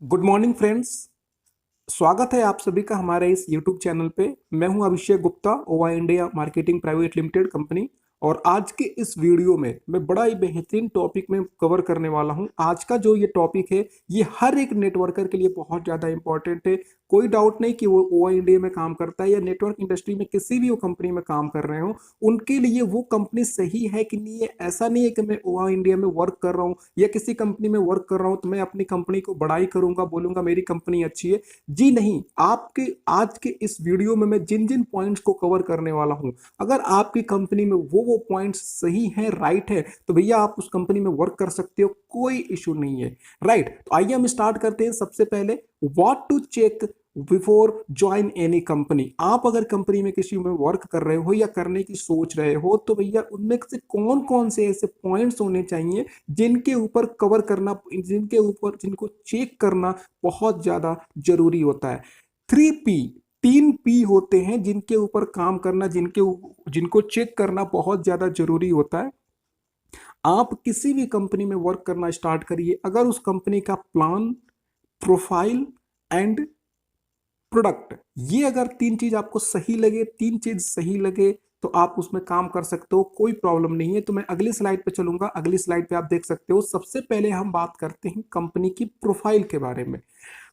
Good morning friends. स्वागत है आप सभी का हमारे इस यूट्यूब चैनल पे। मैं हूं अभिषेक गुप्ता, ओवा India marketing private limited company. और आज के इस वीडियो में मैं बड़ा ही बेहतरीन टॉपिक में कवर करने वाला हूं। आज का जो ये टॉपिक है ये हर एक नेटवर्कर के लिए बहुत ज़्यादा इंपॉर्टेंट है। कोई डाउट नहीं कि वो ओवा इंडिया में काम करता है या नेटवर्क इंडस्ट्री में किसी भी वो कंपनी में काम कर रहे हो, उनके लिए वो कंपनी सही है कि नहीं है। ऐसा नहीं है कि मैं ओवा इंडिया में वर्क कर रहा हूँ या किसी कंपनी में वर्क कर रहा हूँ तो मैं अपनी कंपनी को बड़ाई करूंगा, बोलूंगा मेरी कंपनी अच्छी है। जी नहीं, आपके आज के इस वीडियो में मैं जिन जिन पॉइंट्स को कवर करने वाला हूं, अगर आपकी कंपनी में वो पॉइंट्स सही हैं, राइट है, तो भैया आप उस कंपनी में वर्क कर सकते हो, कोई इशू नहीं है। राइट, तो आइए हम स्टार्ट करते हैं। सबसे पहले what to check before join any company. आप अगर कंपनी में किसी में वर्क कर रहे हो या करने की सोच रहे हो तो भैया उनमें से कौन कौन से ऐसे पॉइंट्स होने चाहिए जिनके ऊपर कवर करना, जिनके ऊपर जिनको चेक करना बहुत ज्यादा जरूरी होता है। 3P, 3P होते हैं जिनके ऊपर काम करना, जिनको चेक करना बहुत ज्यादा जरूरी होता है। आप किसी भी कंपनी में वर्क करना स्टार्ट करिए, अगर उस कंपनी का प्लान, प्रोफाइल एंड प्रोडक्ट, ये अगर तीन चीज आपको सही लगे, तीन चीज सही लगे तो आप उसमें काम कर सकते हो, कोई प्रॉब्लम नहीं है। तो मैं अगली स्लाइड पे चलूंगा। अगली स्लाइड पे आप देख सकते हो, सबसे पहले हम बात करते हैं कंपनी की प्रोफाइल के बारे में।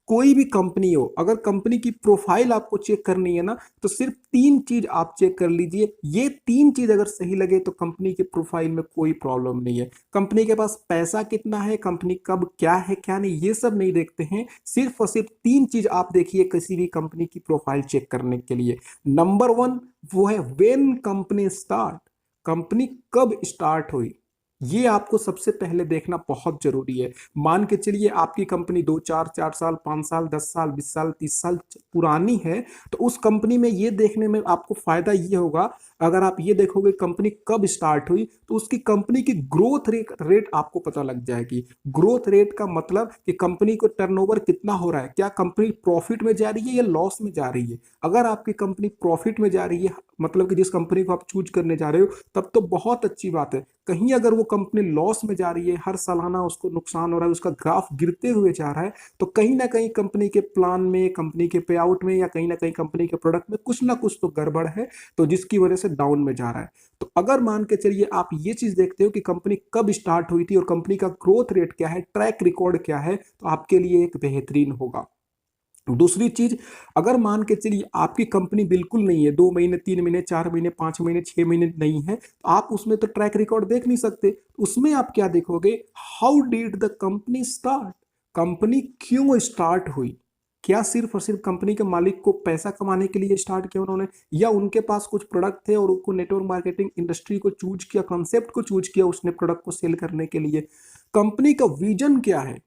कोई भी कंपनी हो, अगर कंपनी की प्रोफाइल आपको चेक करनी है ना, तो सिर्फ तीन चीज आप चेक कर लीजिए। ये तीन चीज अगर सही लगे तो कंपनी की प्रोफाइल में कोई प्रॉब्लम नहीं है। कंपनी के पास पैसा कितना है, कंपनी कब क्या है क्या नहीं, ये सब नहीं देखते हैं। सिर्फ और सिर्फ तीन चीज आप देखिए किसी भी कंपनी की प्रोफाइल चेक करने के लिए। नंबर वन वो है व्हेन कंपनी स्टार्ट, कंपनी कब स्टार्ट हुई, ये आपको सबसे पहले देखना बहुत जरूरी है। मान के चलिए आपकी कंपनी दो चार चार साल, 5 साल, 10 साल, 20 साल, 30 साल पुरानी है, तो उस कंपनी में ये देखने में आपको फायदा ये होगा, अगर आप ये देखोगे कंपनी कब स्टार्ट हुई तो उसकी कंपनी की ग्रोथ रेट आपको पता लग जाएगी। ग्रोथ रेट का मतलब कि कंपनी को टर्नओवर कितना हो रहा है, क्या कंपनी प्रॉफिट में जा रही है या लॉस में जा रही है। अगर आपकी कंपनी प्रॉफिट में जा रही है, मतलब कि जिस कंपनी को आप चूज करने जा रहे हो, तब तो बहुत अच्छी बात है। कहीं अगर वो कंपनी लॉस में जा रही है, हर सालाना उसको नुकसान हो रहा है, उसका ग्राफ गिरते हुए जा रहा है, तो कहीं ना कहीं कंपनी के प्लान में, कंपनी के पे आउट में या कहीं ना कहीं कंपनी के प्रोडक्ट में कुछ ना कुछ तो गड़बड़ है, तो जिसकी वजह से डाउन में जा रहा है। तो अगर मान के चलिए आप ये चीज देखते हो कि कंपनी कब स्टार्ट हुई थी और कंपनी का ग्रोथ रेट क्या है, ट्रैक रिकॉर्ड क्या है, तो आपके लिए एक बेहतरीन होगा। दूसरी चीज, अगर मान के चलिए आपकी कंपनी बिल्कुल नहीं है, 2 महीने, 3 महीने, 4 महीने, 5 महीने, 6 महीने नहीं है, तो आप उसमें तो ट्रैक रिकॉर्ड देख नहीं सकते। उसमें आप क्या देखोगे, how did the company start, company क्यों स्टार्ट हुई। क्या सिर्फ और सिर्फ कंपनी के मालिक को पैसा कमाने के लिए स्टार्ट किया उन्होंने, या उनके पास कुछ प्रोडक्ट थे और उनको नेटवर्क मार्केटिंग इंडस्ट्री को चूज किया, कंसेप्ट को चूज किया उसने प्रोडक्ट को सेल करने के लिए। कंपनी का विजन क्या है,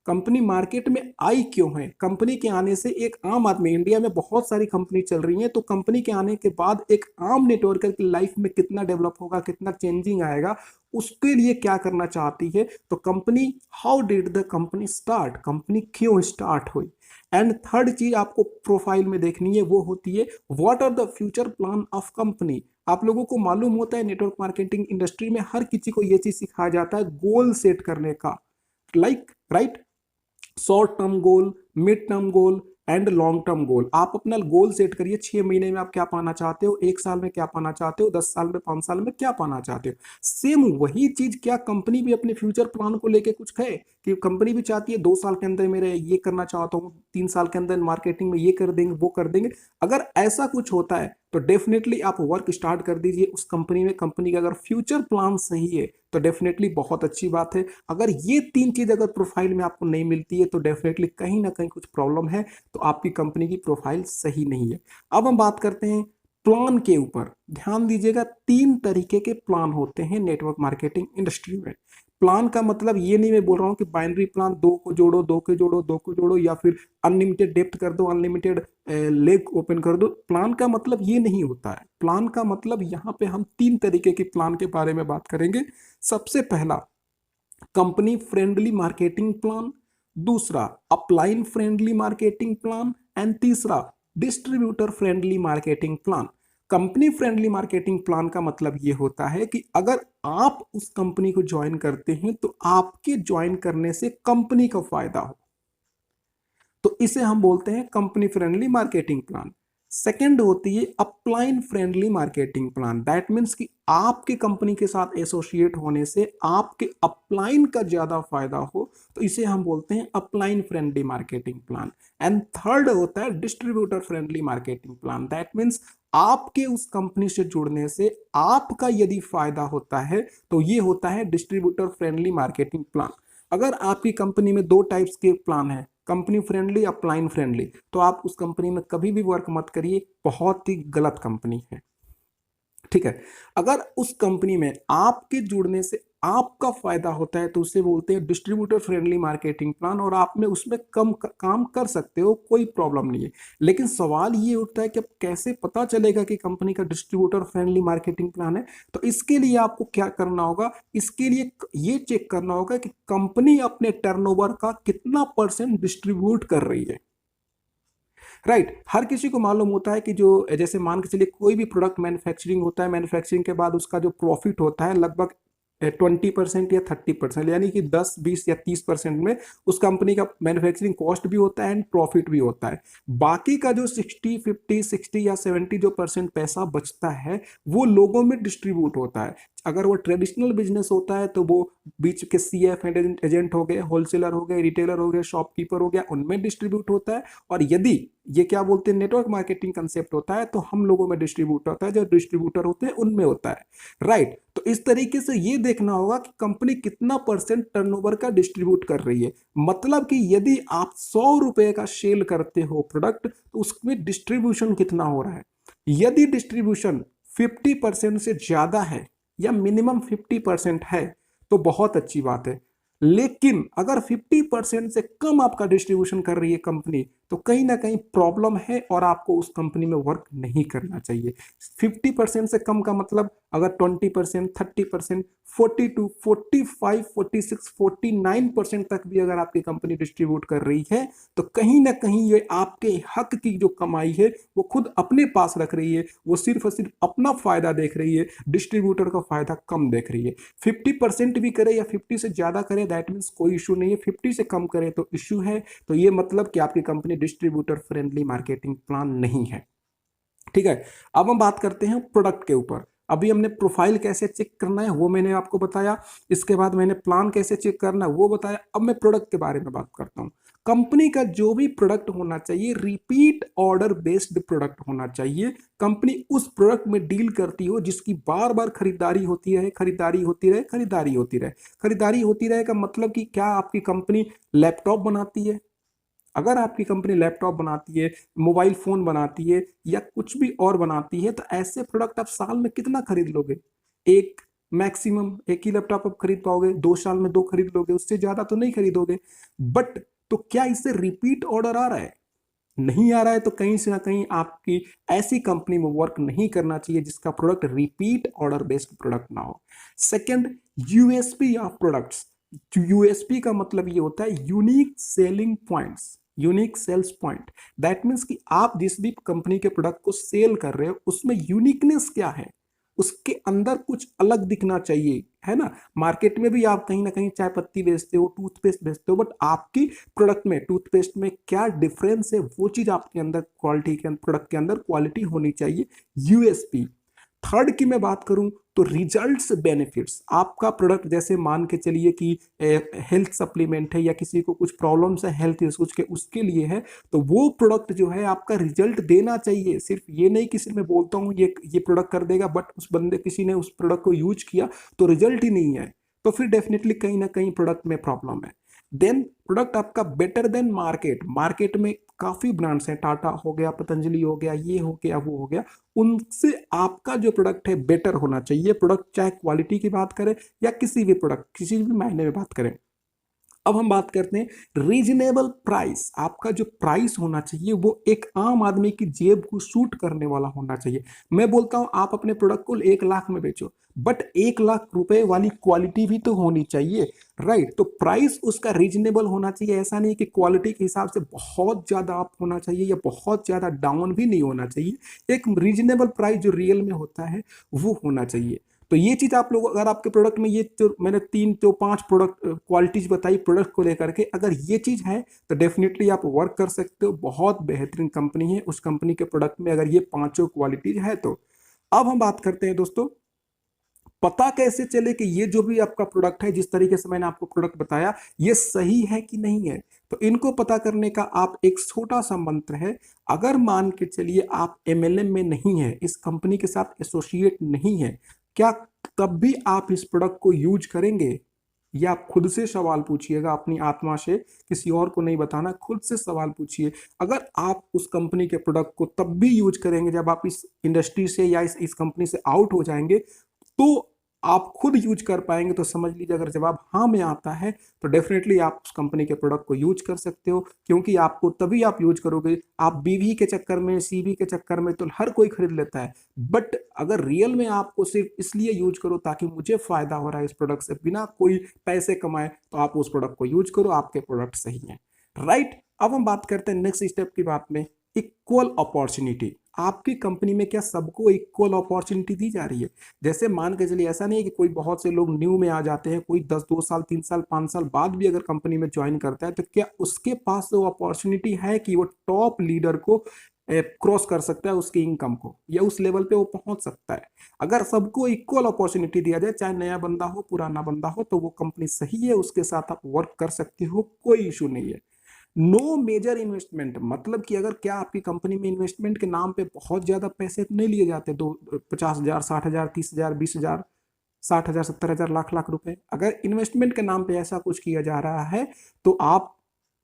कंपनी मार्केट में आई क्यों है। कंपनी के आने से एक आम आदमी, इंडिया में बहुत सारी कंपनी चल रही हैं, तो कंपनी के आने के बाद एक आम नेटवर्कर की लाइफ में कितना डेवलप होगा, कितना चेंजिंग आएगा, उसके लिए क्या करना चाहती है। तो company, how did the company start, company क्यों स्टार्ट हुई। एंड थर्ड चीज आपको प्रोफाइल में देखनी है, वो होती है what are the future plan of company. आप लोगों को मालूम होता है नेटवर्क मार्केटिंग इंडस्ट्री में हर किसी को ये चीज सिखाया जाता है गोल सेट करने का, like right, short term goal, mid term goal and long term goal. आप अपना गोल सेट करिए, 6 महीने में आप क्या पाना चाहते हो, 1 साल में क्या पाना चाहते हो, 10 साल में, 5 साल में क्या पाना चाहते हो। सेम वही चीज क्या कंपनी भी अपने फ्यूचर प्लान को लेके कुछ है, कि कंपनी भी चाहती है 2 साल के अंदर मेरे ये करना चाहता हूँ, 3 साल के अंदर मार्केटिंग में ये कर देंगे, वो कर देंगे। अगर ऐसा कुछ होता है तो डेफिनेटली आप वर्क स्टार्ट कर दीजिए उस कंपनी में। कंपनी का अगर फ्यूचर प्लान सही है तो डेफिनेटली बहुत अच्छी बात है। अगर ये तीन चीज अगर प्रोफाइल में आपको नहीं मिलती है तो डेफिनेटली कहीं ना कहीं कुछ प्रॉब्लम है, तो आपकी कंपनी की प्रोफाइल सही नहीं है। अब हम बात करते हैं प्लान के ऊपर। ध्यान दीजिएगा, तीन तरीके के प्लान होते हैं नेटवर्क मार्केटिंग इंडस्ट्री में। प्लान का मतलब ये नहीं मैं बोल रहा हूँ कि बाइनरी प्लान, दो को जोड़ो, दो को जोड़ो, दो को जोड़ो, या फिर अनलिमिटेड डेप्थ कर दो, अनलिमिटेड लेग ओपन कर दो। प्लान का मतलब ये नहीं होता है। प्लान का मतलब यहाँ पे हम तीन तरीके की प्लान के बारे में बात करेंगे। सबसे पहला कंपनी फ्रेंडली मार्केटिंग प्लान, दूसरा upline friendly marketing plan and तीसरा distributor friendly marketing plan. Company friendly marketing plan का मतलब ये होता है कि अगर आप उस कंपनी को ज्वाइन करते हैं तो आपके ज्वाइन करने से कंपनी का फायदा हो। तो इसे हम बोलते हैं company friendly marketing plan. Second होती है upline friendly marketing plan. That means कि आपकी कंपनी के साथ एसोसिएट होने से आपके अपलाइन का ज्यादा फायदा हो, तो इसे हम बोलते हैं upline friendly marketing plan. And third होता है distributor friendly marketing plan. That means आपके उस कंपनी से जुड़ने से आपका यदि फायदा होता है तो ये होता है डिस्ट्रीब्यूटर फ्रेंडली मार्केटिंग प्लान। अगर आपकी कंपनी में दो टाइप्स के प्लान है, कंपनी फ्रेंडली, अपलाइन फ्रेंडली, तो आप उस कंपनी में कभी भी वर्क मत करिए, बहुत ही गलत कंपनी है। ठीक है, अगर उस कंपनी में आपके जुड़ने से आपका फायदा होता है तो उसे बोलते हैं डिस्ट्रीब्यूटर फ्रेंडली मार्केटिंग प्लान, और आप में उसमें काम कर सकते हो, कोई प्रॉब्लम नहीं है। लेकिन सवाल ये उठता है कि अब कैसे पता चलेगा कि कंपनी का डिस्ट्रीब्यूटर फ्रेंडली मार्केटिंग प्लान है। तो इसके लिए आपको क्या करना होगा, इसके लिए ये चेक करना होगा कि कंपनी अपने टर्नओवर का कितना परसेंट डिस्ट्रीब्यूट कर रही है। राइट, हर किसी को मालूम होता है कि जो जैसे मान के चलिए कोई भी प्रोडक्ट मैन्युफैक्चरिंग होता है, मैन्युफैक्चरिंग के बाद उसका जो प्रॉफिट होता है लगभग 20% या 30%, यानी कि 10, 20 या 30% में उस कंपनी का मैन्युफैक्चरिंग कॉस्ट भी होता है एंड प्रॉफिट भी होता है। बाकी का जो 60, 50, 60 या 70 जो परसेंट पैसा बचता है वो लोगों में डिस्ट्रीब्यूट होता है। अगर वो ट्रेडिशनल बिजनेस होता है तो वो बीच के सीएफ एजेंट हो गए, होलसेलर हो गए, रिटेलर हो गए, शॉपकीपर हो गया, उनमें डिस्ट्रीब्यूट होता है। और यदि ये क्या बोलते हैं नेटवर्क मार्केटिंग कंसेप्ट होता है तो हम लोगों में डिस्ट्रीब्यूट होता है, जो डिस्ट्रीब्यूटर होते हैं उनमें होता है। राइट, तो इस तरीके से ये देखना होगा कि कंपनी कितना परसेंट टर्नओवर का डिस्ट्रीब्यूट कर रही है। मतलब कि यदि आप 100 रुपए का सेल करते हो प्रोडक्ट तो उसमें डिस्ट्रीब्यूशन कितना हो रहा है। यदि डिस्ट्रीब्यूशन 50% से ज्यादा है या मिनिमम 50% है तो बहुत अच्छी बात है। लेकिन अगर 50% से कम आपका डिस्ट्रीब्यूशन कर रही है कंपनी तो कहीं ना कहीं प्रॉब्लम है और आपको उस कंपनी में वर्क नहीं करना चाहिए। 50% से कम का मतलब अगर 20%, 30%, 42, 45, 46, 49% तक भी अगर आपकी कंपनी डिस्ट्रीब्यूट कर रही है तो कहीं ना कहीं ये आपके हक की जो कमाई है वो खुद अपने पास रख रही है, वो सिर्फ और सिर्फ अपना फायदा देख रही है, डिस्ट्रीब्यूटर का फायदा कम देख रही है। 50% भी करे या 50 से ज्यादा करे दैट मीन्स कोई इशू नहीं है, 50 से कम करे तो इशू है। तो ये मतलब कि आपकी company distributor friendly marketing plan नहीं है। ठीक है, अब हम बात करते हैं प्रोडक्ट के ऊपर। अभी हमने प्रोफाइल कैसे चेक करना है वो मैंने आपको बताया, इसके बाद मैंने प्लान कैसे चेक करना है वो बताया। अब मैं प्रोडक्ट के बारे में बात करता हूं। कंपनी का जो भी प्रोडक्ट होना चाहिए रिपीट ऑर्डर बेस्ड प्रोडक्ट होना चाहिए। कंपनी उस प्रोडक्ट में डील करती हो जिसकी बार बार खरीदारी होती है, खरीदारी होती रहे, खरीदारी होती रहे। खरीदारी होती रहे का मतलब कि क्या आपकी कंपनी लैपटॉप बनाती है? अगर आपकी कंपनी लैपटॉप बनाती है, मोबाइल फोन बनाती है या कुछ भी और बनाती है तो ऐसे प्रोडक्ट आप साल में कितना खरीद लोगे? एक, मैक्सिमम एक ही लैपटॉप आप खरीद पाओगे, 2 साल में 2 खरीद लोगे, उससे ज्यादा तो नहीं खरीदोगे। बट तो क्या इससे रिपीट ऑर्डर आ रहा है? नहीं आ रहा है तो कहीं से ना कहीं आपकी ऐसी कंपनी में वर्क नहीं करना चाहिए जिसका product repeat order based product ना हो। Second, USP of products. USP का मतलब ये होता है unique selling points, unique sales point. That means कि आप जिस भी कंपनी के प्रोडक्ट को सेल कर रहे हो उसमें यूनिकनेस क्या है, उसके अंदर कुछ अलग दिखना चाहिए, है ना। मार्केट में भी आप कहीं ना कहीं चाय पत्ती बेचते हो, टूथपेस्ट बेचते हो, बट आपकी प्रोडक्ट में, टूथपेस्ट में क्या डिफरेंस है वो चीज आपके अंदर क्वालिटी के प्रोडक्ट के अंदर क्वालिटी होनी चाहिए, यूएसपी। थर्ड की मैं बात करूं तो रिजल्ट्स बेनिफिट्स। आपका प्रोडक्ट जैसे मान के चलिए कि हेल्थ सप्लीमेंट है या किसी को कुछ प्रॉब्लम्स है हेल्थ इश्यूज के, उसके लिए है, तो वो प्रोडक्ट जो है आपका रिजल्ट देना चाहिए। सिर्फ ये नहीं कि सिर्फ मैं बोलता हूँ ये प्रोडक्ट कर देगा बट उस बंदे किसी ने उस प्रोडक्ट को यूज किया तो रिजल्ट ही नहीं है, तो फिर डेफिनेटली कहीं ना कहीं प्रोडक्ट में प्रॉब्लम है। देन प्रोडक्ट आपका बेटर देन मार्केट। मार्केट में काफी ब्रांड्स हैं, टाटा हो गया, पतंजलि हो गया, ये हो गया, वो हो गया, उनसे आपका जो प्रोडक्ट है बेटर होना चाहिए। प्रोडक्ट चाहे क्वालिटी की बात करें या किसी भी प्रोडक्ट किसी भी मायने में बात करें। अब हम बात करते हैं रीजनेबल प्राइस। आपका जो प्राइस होना चाहिए वो एक आम आदमी की जेब को सूट करने वाला होना चाहिए। मैं बोलता हूं आप अपने प्रोडक्ट को 1 लाख में बेचो बट 1 लाख रुपए वाली क्वालिटी भी तो होनी चाहिए। राइट, तो प्राइस उसका रीजनेबल होना चाहिए। ऐसा नहीं कि क्वालिटी के हिसाब से बहुत ज्यादा अप होना चाहिए या बहुत ज्यादा डाउन भी नहीं होना चाहिए। एक रीजनेबल प्राइस जो रियल में होता है वो होना चाहिए। तो ये चीज़ आप लोग अगर आपके प्रोडक्ट में ये जो मैंने 5 प्रोडक्ट क्वालिटीज बताई प्रोडक्ट को लेकर के, अगर ये चीज़ है तो डेफिनेटली आप वर्क कर सकते हो। बहुत बेहतरीन कंपनी है, उस कंपनी के प्रोडक्ट में अगर ये 5 क्वालिटीज है तो। अब हम बात करते हैं दोस्तों, पता कैसे चले कि ये जो भी आपका प्रोडक्ट है, जिस तरीके से मैंने आपको प्रोडक्ट बताया, ये सही है कि नहीं है। तो इनको पता करने का आप एक छोटा सा मंत्र है। अगर मान के चलिए आप एमएलएम में नहीं है, इस कंपनी के साथ एसोसिएट नहीं है, क्या तब भी आप इस प्रोडक्ट को यूज करेंगे? या आप खुद से सवाल पूछिएगा अपनी आत्मा से, किसी और को नहीं बताना, खुद से सवाल पूछिए। अगर आप उस कंपनी के प्रोडक्ट को तब भी यूज करेंगे जब आप इस इंडस्ट्री से या इस कंपनी से आउट हो जाएंगे, तो आप खुद यूज कर पाएंगे। तो समझ लीजिए अगर जवाब हाँ में आता है तो डेफिनेटली आप उस कंपनी के प्रोडक्ट को यूज कर सकते हो, क्योंकि आपको तभी आप यूज करोगे। आप बीवी के चक्कर में, सीवी के चक्कर में तो हर कोई खरीद लेता है, बट अगर रियल में आपको सिर्फ इसलिए यूज करो ताकि मुझे फायदा हो रहा है इस प्रोडक्ट से, बिना कोई पैसे कमाए, तो आप उस प्रोडक्ट को यूज करो, आपके प्रोडक्ट सही है। राइट, अब हम बात करते हैं नेक्स्ट स्टेप की बात में, इक्वल अपॉर्चुनिटी। आपकी कंपनी में क्या सबको इक्वल अपॉर्चुनिटी दी जा रही है? जैसे मान के चलिए, ऐसा नहीं है कि कोई बहुत से लोग न्यू में आ जाते हैं, कोई 2 साल 3 साल 5 साल बाद भी अगर कंपनी में ज्वाइन करता है, तो क्या उसके पास वो अपॉर्चुनिटी है कि वो टॉप लीडर को क्रॉस कर सकता है, उसकी इनकम को, या उस लेवल पे वो पहुंच सकता है? अगर सबको इक्वल अपॉर्चुनिटी दिया जाए, चाहे नया बंदा हो पुराना बंदा हो, तो वो कंपनी सही है, उसके साथ आप वर्क कर सकते हो, कोई इशू नहीं है। नो मेजर इन्वेस्टमेंट, मतलब कि अगर क्या आपकी कंपनी में इन्वेस्टमेंट के नाम पे बहुत ज्यादा पैसे नहीं लिए जाते, 50,000 60,000 30,000 20,000 60,000 70,000 लाख लाख रुपए, अगर इन्वेस्टमेंट के नाम पे ऐसा कुछ किया जा रहा है, तो आप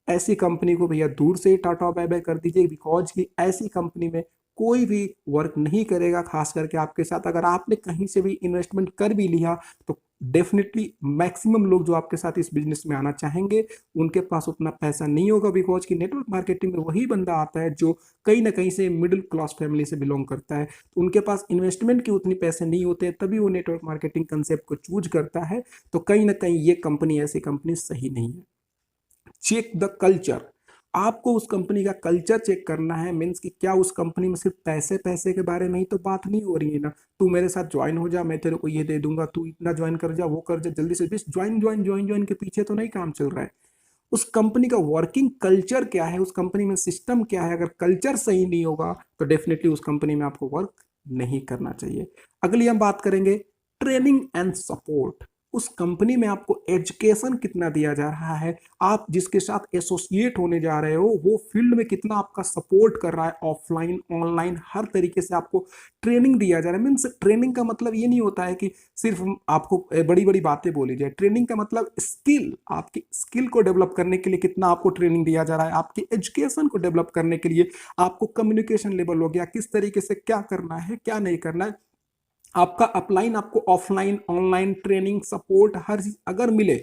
ऐसी कंपनी को भैया दूर से ही टाटा बाय बाय कर दीजिए, बिकॉज कि ऐसी कंपनी में कोई भी वर्क नहीं करेगा, खास करके आपके साथ। अगर आपने कहीं से भी इन्वेस्टमेंट कर भी लिया तो डेफिनेटली मैक्सिमम लोग जो आपके साथ इस बिजनेस में आना चाहेंगे, उनके पास उतना पैसा नहीं होगा, बिकॉज कि नेटवर्क मार्केटिंग में वही बंदा आता है जो कहीं ना कहीं से मिडिल क्लास फैमिली से बिलोंग करता है, तो उनके पास इन्वेस्टमेंट के उतने पैसे नहीं होते हैं, तभी वो नेटवर्क मार्केटिंग कंसेप्ट को चूज करता है। तो कहीं ना कहीं ये कंपनी, ऐसी कंपनी सही नहीं है। चेक द कल्चर, आपको उस कंपनी का कल्चर चेक करना है। मीन्स कि क्या उस कंपनी में सिर्फ पैसे पैसे के बारे में ही तो बात नहीं हो रही है ना, तू मेरे साथ ज्वाइन हो जा, मैं तेरे को ये दे दूंगा, तू इतना ज्वाइन कर जा, वो कर जा, जल्दी से बस ज्वाइन ज्वाइन ज्वाइन ज्वाइन के पीछे तो नहीं काम चल रहा है। उस कंपनी का वर्किंग कल्चर क्या है, उस कंपनी में सिस्टम क्या है? अगर कल्चर सही नहीं होगा तो डेफिनेटली उस कंपनी में आपको वर्क नहीं करना चाहिए। अगली हम बात करेंगे ट्रेनिंग एंड सपोर्ट। उस कंपनी में आपको एजुकेशन कितना दिया जा रहा है, आप जिसके साथ एसोसिएट होने जा रहे हो वो फील्ड में कितना आपका सपोर्ट कर रहा है, ऑफलाइन ऑनलाइन हर तरीके से आपको ट्रेनिंग दिया जा रहा है। मीन्स ट्रेनिंग का मतलब ये नहीं होता है कि सिर्फ आपको बड़ी बड़ी बातें बोली जाए। ट्रेनिंग का मतलब स्किल, आपकी स्किल को डेवलप करने के लिए कितना आपको ट्रेनिंग दिया जा रहा है, आपकी एजुकेशन को डेवलप करने के लिए आपको कम्युनिकेशन लेवल हो गया, किस तरीके से क्या करना है क्या नहीं करना है, आपका अपलाइन, आपको ऑफलाइन ऑनलाइन ट्रेनिंग सपोर्ट हर चीज अगर मिले।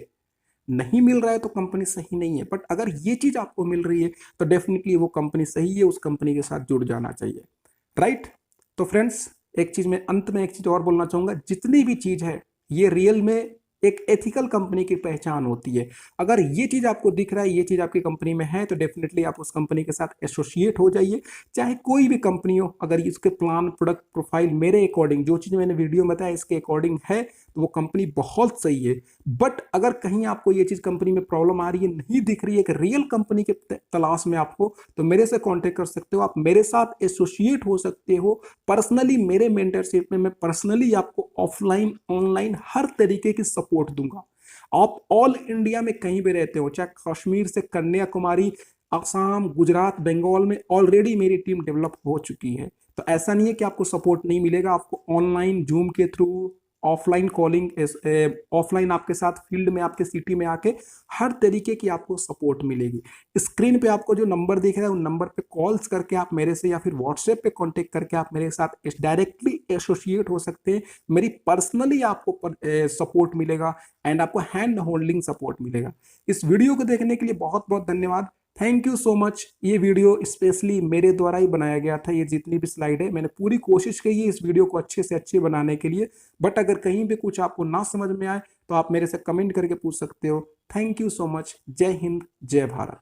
नहीं मिल रहा है तो कंपनी सही नहीं है, बट अगर ये चीज आपको मिल रही है तो डेफिनेटली वो कंपनी सही है, उस कंपनी के साथ जुड़ जाना चाहिए। राइट, तो फ्रेंड्स एक चीज में अंत में एक चीज और बोलना चाहूंगा, जितनी भी चीज है ये रियल में एक एथिकल कंपनी की पहचान होती है। अगर ये चीज आपको दिख रहा है, ये चीज आपकी कंपनी में है, तो डेफिनेटली आप उस कंपनी के साथ एसोसिएट हो जाइए, चाहे कोई भी कंपनी हो। अगर इसके प्लान प्रोडक्ट प्रोफाइल मेरे अकॉर्डिंग, जो चीज मैंने वीडियो में बताया इसके अकॉर्डिंग है, तो वो कंपनी बहुत सही है। बट अगर कहीं आपको ये चीज कंपनी में प्रॉब्लम आ रही है, नहीं दिख रही है एक रियल कंपनी के तलाश में आपको, तो मेरे से कॉन्टेक्ट कर सकते हो, आप मेरे साथ एसोसिएट हो सकते हो। पर्सनली मेरे मेंटरशिप में मैं पर्सनली आपको ऑफलाइन ऑनलाइन हर तरीके की सपोर्ट दूंगा। आप ऑल इंडिया में कहीं भी रहते हो, चाहे कश्मीर से कन्याकुमारी, असम, गुजरात, बंगाल में ऑलरेडी मेरी टीम डेवलप हो चुकी है। तो ऐसा नहीं है कि आपको सपोर्ट नहीं मिलेगा, आपको ऑनलाइन जूम के थ्रू, ऑफलाइन कॉलिंग, ऑफलाइन आपके साथ फील्ड में आपके सिटी में आके हर तरीके की आपको सपोर्ट मिलेगी। स्क्रीन पे आपको जो नंबर दिख रहा है उन नंबर पे कॉल्स करके आप मेरे से, या फिर व्हाट्सएप पे कांटेक्ट करके आप मेरे साथ डायरेक्टली एसोसिएट हो सकते हैं। मेरी पर्सनली आपको सपोर्ट मिलेगा एंड आपको हैंड होल्डिंग सपोर्ट मिलेगा। इस वीडियो को देखने के लिए बहुत बहुत धन्यवाद, थैंक यू सो मच। ये वीडियो स्पेशली मेरे द्वारा ही बनाया गया था। ये जितनी भी स्लाइड है मैंने पूरी कोशिश की है इस वीडियो को अच्छे से अच्छे बनाने के लिए, बट अगर कहीं भी कुछ आपको ना समझ में आए तो आप मेरे से कमेंट करके पूछ सकते हो। Thank you so much. जय हिंद, जय भारत।